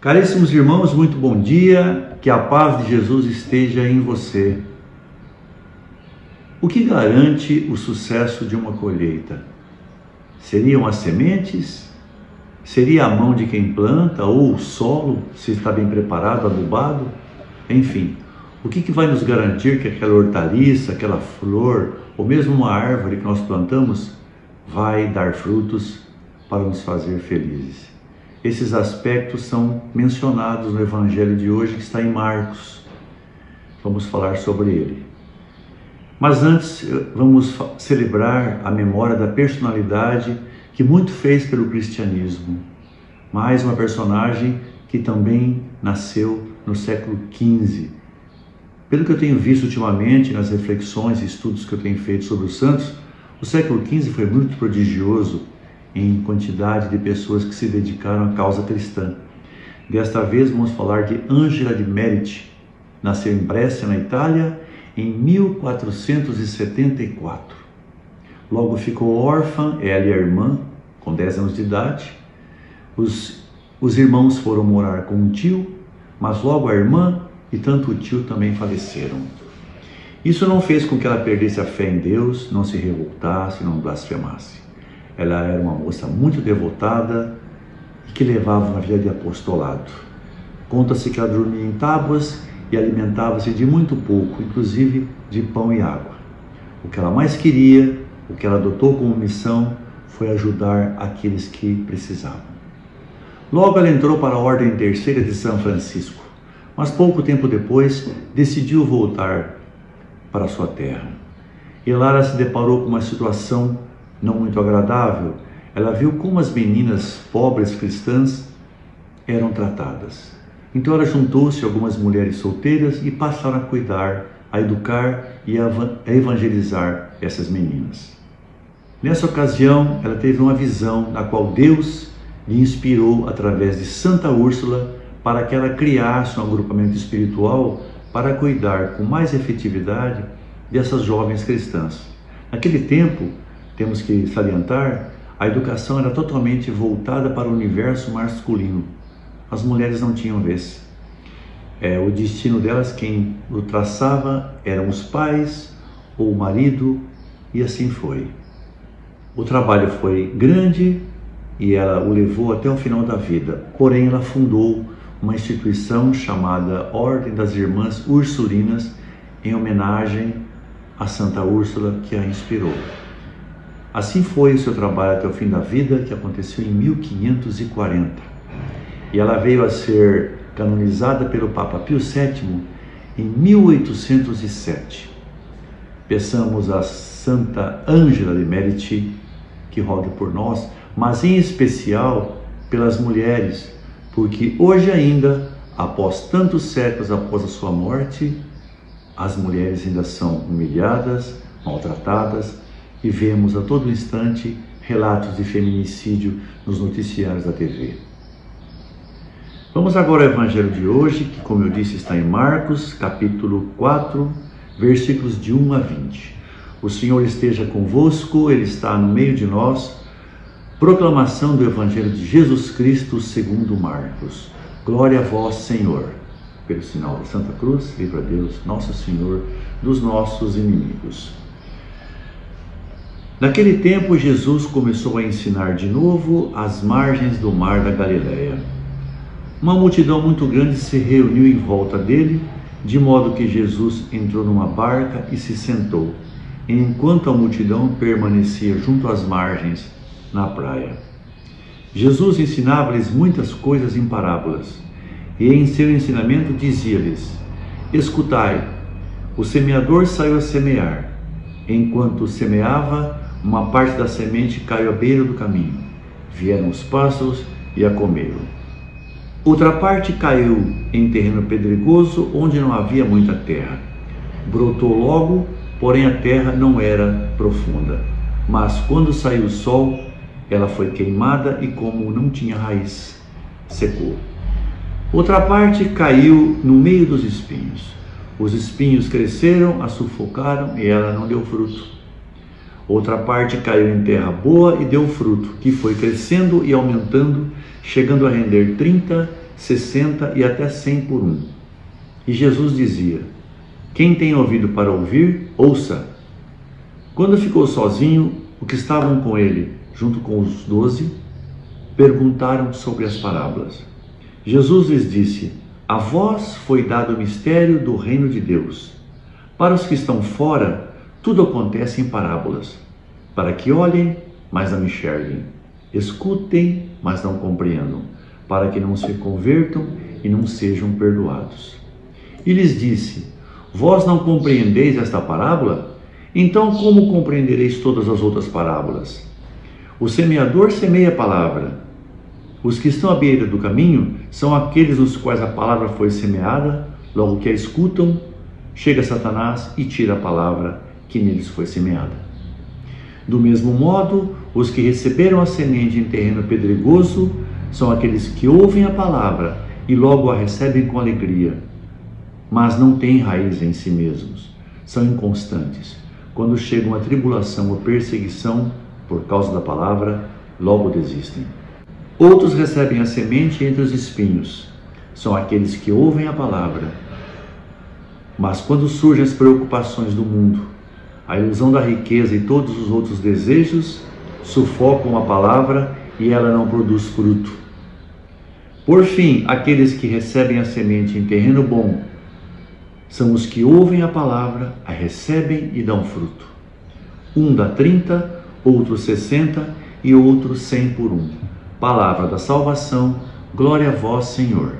Caríssimos irmãos, muito bom dia, que a paz de Jesus esteja em você. O que garante o sucesso de uma colheita? Seriam as sementes? Seria a mão de quem planta ou o solo, se está bem preparado, adubado? Enfim, o que vai nos garantir que aquela hortaliça, aquela flor ou mesmo uma árvore que nós plantamos vai dar frutos para nos fazer felizes? Esses aspectos são mencionados no Evangelho de hoje, que está em Marcos. Vamos falar sobre ele. Mas antes, vamos celebrar a memória da personalidade que muito fez pelo cristianismo. Mais uma personagem que também nasceu no século XV. Pelo que eu tenho visto ultimamente nas reflexões e estudos que eu tenho feito sobre os santos, o século XV foi muito prodigioso em quantidade de pessoas que se dedicaram à causa cristã. Desta vez vamos falar de Angela de Merici. Nasceu em Brescia, na Itália, em 1474. Logo ficou órfã, ela e a irmã, com 10 anos de idade. Os irmãos foram morar com um tio, mas logo a irmã e tanto o tio também faleceram. Isso não fez com que ela perdesse a fé em Deus, não se revoltasse, não blasfemasse. Ela era uma moça muito devotada e que levava uma vida de apostolado. Conta-se que ela dormia em tábuas e alimentava-se de muito pouco, inclusive de pão e água. O que ela mais queria, o que ela adotou como missão, foi ajudar aqueles que precisavam. Logo ela entrou para a Ordem Terceira de São Francisco, mas pouco tempo depois decidiu voltar para a sua terra. E lá ela se deparou com uma situação não muito agradável. Ela viu como as meninas pobres cristãs eram tratadas. Então ela juntou-se a algumas mulheres solteiras e passaram a cuidar, a educar e a evangelizar essas meninas. Nessa ocasião, ela teve uma visão na qual Deus lhe inspirou através de Santa Úrsula para que ela criasse um agrupamento espiritual para cuidar com mais efetividade dessas jovens cristãs. Naquele tempo, temos que salientar, a educação era totalmente voltada para o universo masculino. As mulheres não tinham vez. O destino delas, quem o traçava, eram os pais ou o marido, e assim foi. O trabalho foi grande e ela o levou até o final da vida. Porém, ela fundou uma instituição chamada Ordem das Irmãs Ursulinas, em homenagem a Santa Úrsula, que a inspirou. Assim foi o seu trabalho até o fim da vida, que aconteceu em 1540. E ela veio a ser canonizada pelo Papa Pio VII em 1807. Peçamos a Santa Angela de Merici que rogue por nós, mas em especial pelas mulheres, porque hoje ainda, após tantos séculos após a sua morte, as mulheres ainda são humilhadas, maltratadas, e vemos a todo instante relatos de feminicídio nos noticiários da TV. Vamos agora ao Evangelho de hoje, que, como eu disse, está em Marcos, capítulo 4, versículos de 1 a 20. O Senhor esteja convosco, Ele está no meio de nós. Proclamação do Evangelho de Jesus Cristo segundo Marcos. Glória a vós, Senhor. Pelo sinal da Santa Cruz, livra Deus, nosso Senhor, dos nossos inimigos. Naquele tempo, Jesus começou a ensinar de novo às margens do mar da Galileia. Uma multidão muito grande se reuniu em volta dele, de modo que Jesus entrou numa barca e se sentou, enquanto a multidão permanecia junto às margens, na praia. Jesus ensinava-lhes muitas coisas em parábolas, e em seu ensinamento dizia-lhes: Escutai, o semeador saiu a semear. Enquanto semeava, uma parte da semente caiu à beira do caminho. Vieram os pássaros e a comeram. Outra parte caiu em terreno pedregoso, onde não havia muita terra. Brotou logo, porém a terra não era profunda. Mas quando saiu o sol, ela foi queimada e, como não tinha raiz, secou. Outra parte caiu no meio dos espinhos. Os espinhos cresceram, a sufocaram e ela não deu fruto. Outra parte caiu em terra boa e deu fruto, que foi crescendo e aumentando, chegando a render 30 60 e até 100 por um. E Jesus dizia: quem tem ouvido para ouvir, ouça. Quando ficou sozinho, os que estavam com ele, junto com os 12, perguntaram sobre as parábolas. Jesus lhes disse: a vós foi dado o mistério do reino de Deus. Para os que estão fora, tudo acontece em parábolas, para que olhem, mas não enxerguem, escutem, mas não compreendam, para que não se convertam e não sejam perdoados. E lhes disse: vós não compreendeis esta parábola? Então como compreendereis todas as outras parábolas? O semeador semeia a palavra. Os que estão à beira do caminho são aqueles nos quais a palavra foi semeada. Logo que a escutam, chega Satanás e tira a palavra que neles foi semeada. Do mesmo modo, os que receberam a semente em terreno pedregoso são aqueles que ouvem a palavra e logo a recebem com alegria, mas não têm raiz em si mesmos, são inconstantes. Quando chegam a tribulação ou perseguição por causa da palavra, logo desistem. Outros recebem a semente entre os espinhos, são aqueles que ouvem a palavra, mas quando surgem as preocupações do mundo, a ilusão da riqueza e todos os outros desejos, sufocam a palavra e ela não produz fruto. Por fim, aqueles que recebem a semente em terreno bom, são os que ouvem a palavra, a recebem e dão fruto. Um dá 30, outro 60 e outro 100 por um. Palavra da salvação, glória a vós, Senhor.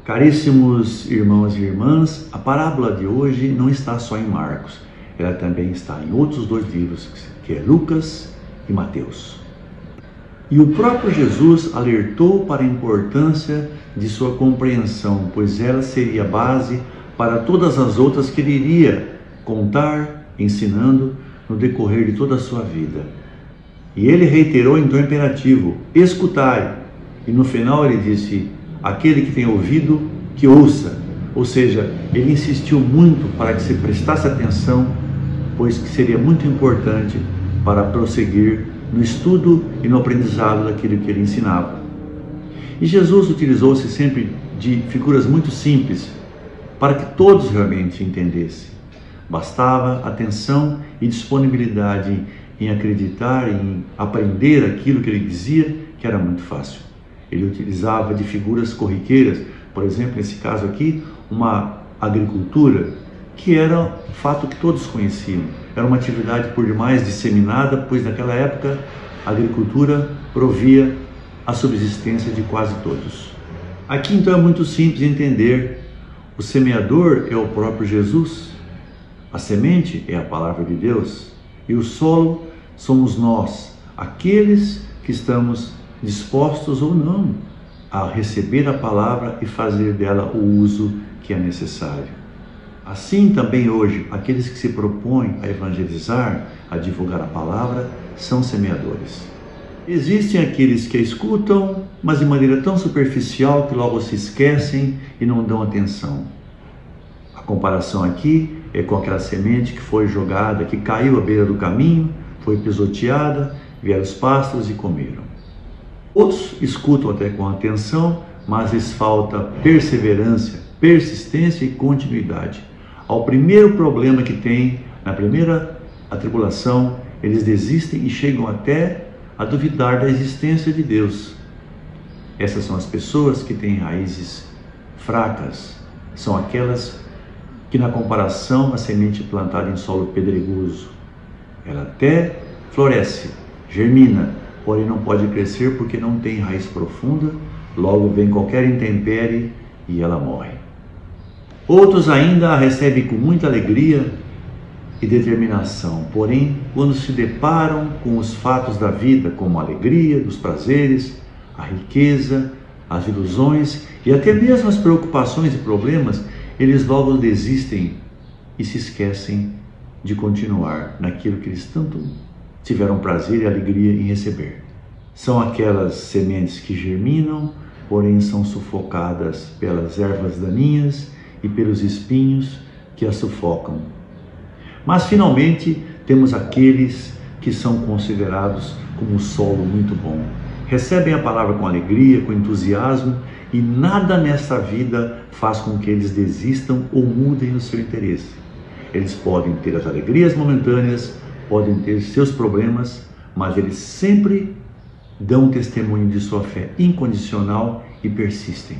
Caríssimos irmãos e irmãs, a parábola de hoje não está só em Marcos, ela também está em outros 2 livros, que é Lucas e Mateus. E o próprio Jesus alertou para a importância de sua compreensão, pois ela seria a base para todas as outras que ele iria contar, ensinando no decorrer de toda a sua vida. E ele reiterou em tom imperativo: escutai. E no final ele disse: aquele que tem ouvido, que ouça. Ou seja, ele insistiu muito para que se prestasse atenção, pois que seria muito importante para prosseguir no estudo e no aprendizado daquilo que ele ensinava. E Jesus utilizou-se sempre de figuras muito simples, para que todos realmente entendessem. Bastava atenção e disponibilidade em acreditar, em aprender aquilo que ele dizia, que era muito fácil. Ele utilizava de figuras corriqueiras, por exemplo, nesse caso aqui, uma agricultura, que era fato que todos conheciam. Era uma atividade por demais disseminada, pois naquela época a agricultura provia a subsistência de quase todos. Aqui então é muito simples entender. O semeador é o próprio Jesus, a semente é a palavra de Deus e o solo somos nós, aqueles que estamos dispostos ou não a receber a palavra e fazer dela o uso que é necessário. Assim também hoje, aqueles que se propõem a evangelizar, a divulgar a palavra, são semeadores. Existem aqueles que a escutam, mas de maneira tão superficial que logo se esquecem e não dão atenção. A comparação aqui é com aquela semente que foi jogada, que caiu à beira do caminho, foi pisoteada, vieram os pássaros e comeram. Outros escutam até com atenção, mas lhes falta perseverança, persistência e continuidade. Ao primeiro problema que tem, na primeira atribulação, eles desistem e chegam até a duvidar da existência de Deus. Essas são as pessoas que têm raízes fracas, são aquelas que, na comparação, a semente plantada em solo pedregoso, ela até floresce, germina, porém não pode crescer porque não tem raiz profunda, logo vem qualquer intempérie e ela morre. Outros ainda a recebem com muita alegria e determinação, porém, quando se deparam com os fatos da vida, como a alegria dos prazeres, a riqueza, as ilusões e até mesmo as preocupações e problemas, eles logo desistem e se esquecem de continuar naquilo que eles tanto tiveram prazer e alegria em receber. São aquelas sementes que germinam, porém são sufocadas pelas ervas daninhas e pelos espinhos que as sufocam. Mas finalmente temos aqueles que são considerados como um solo muito bom. Recebem a palavra com alegria, com entusiasmo e nada nessa vida faz com que eles desistam ou mudem o seu interesse. Eles podem ter as alegrias momentâneas, podem ter seus problemas, mas eles sempre dão testemunho de sua fé incondicional e persistem.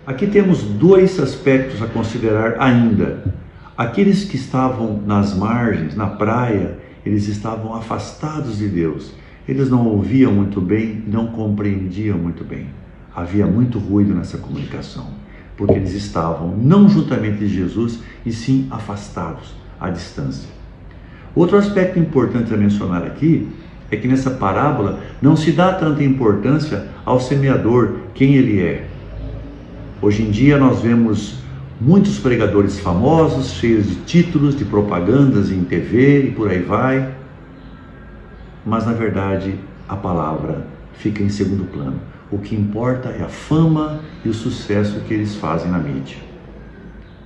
Aqui temos dois aspectos a considerar ainda. Aqueles que estavam nas margens, na praia, eles estavam afastados de Deus. Eles não ouviam muito bem, não compreendiam muito bem. Havia muito ruído nessa comunicação, porque eles estavam não juntamente de Jesus, e sim afastados, à distância. Outro aspecto importante a mencionar aqui é que nessa parábola não se dá tanta importância ao semeador, quem ele é. Hoje em dia nós vemos muitos pregadores famosos, cheios de títulos, de propagandas em TV e por aí vai, mas na verdade a palavra fica em segundo plano. O que importa é a fama e o sucesso que eles fazem na mídia.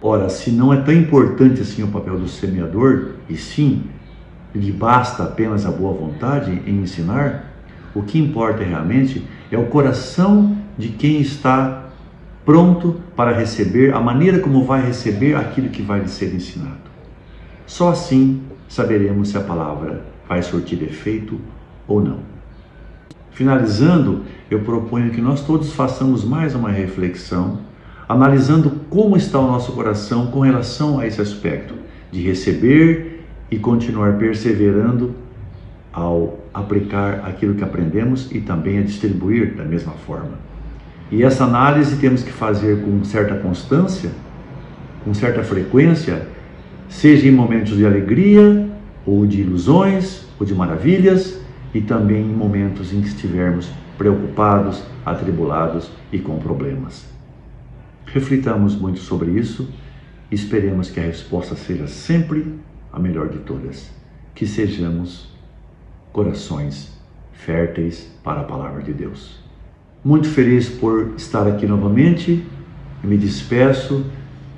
Ora, se não é tão importante assim o papel do semeador, e sim, lhe basta apenas a boa vontade em ensinar, o que importa realmente é o coração de quem está pronto para receber, a maneira como vai receber aquilo que vai lhe ser ensinado. Só assim saberemos se a palavra vai surtir efeito ou não. Finalizando, eu proponho que nós todos façamos mais uma reflexão, analisando como está o nosso coração com relação a esse aspecto, de receber e continuar perseverando ao aplicar aquilo que aprendemos e também a distribuir da mesma forma. E essa análise temos que fazer com certa constância, com certa frequência, seja em momentos de alegria, ou de ilusões, ou de maravilhas, e também em momentos em que estivermos preocupados, atribulados e com problemas. Reflitamos muito sobre isso e esperemos que a resposta seja sempre a melhor de todas. Que sejamos corações férteis para a palavra de Deus. Muito feliz por estar aqui novamente. Me despeço,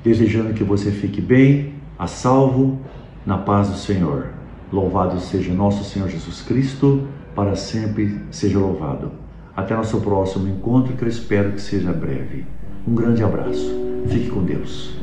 desejando que você fique bem, a salvo, na paz do Senhor. Louvado seja nosso Senhor Jesus Cristo, para sempre seja louvado. Até nosso próximo encontro, que eu espero que seja breve. Um grande abraço. Fique com Deus.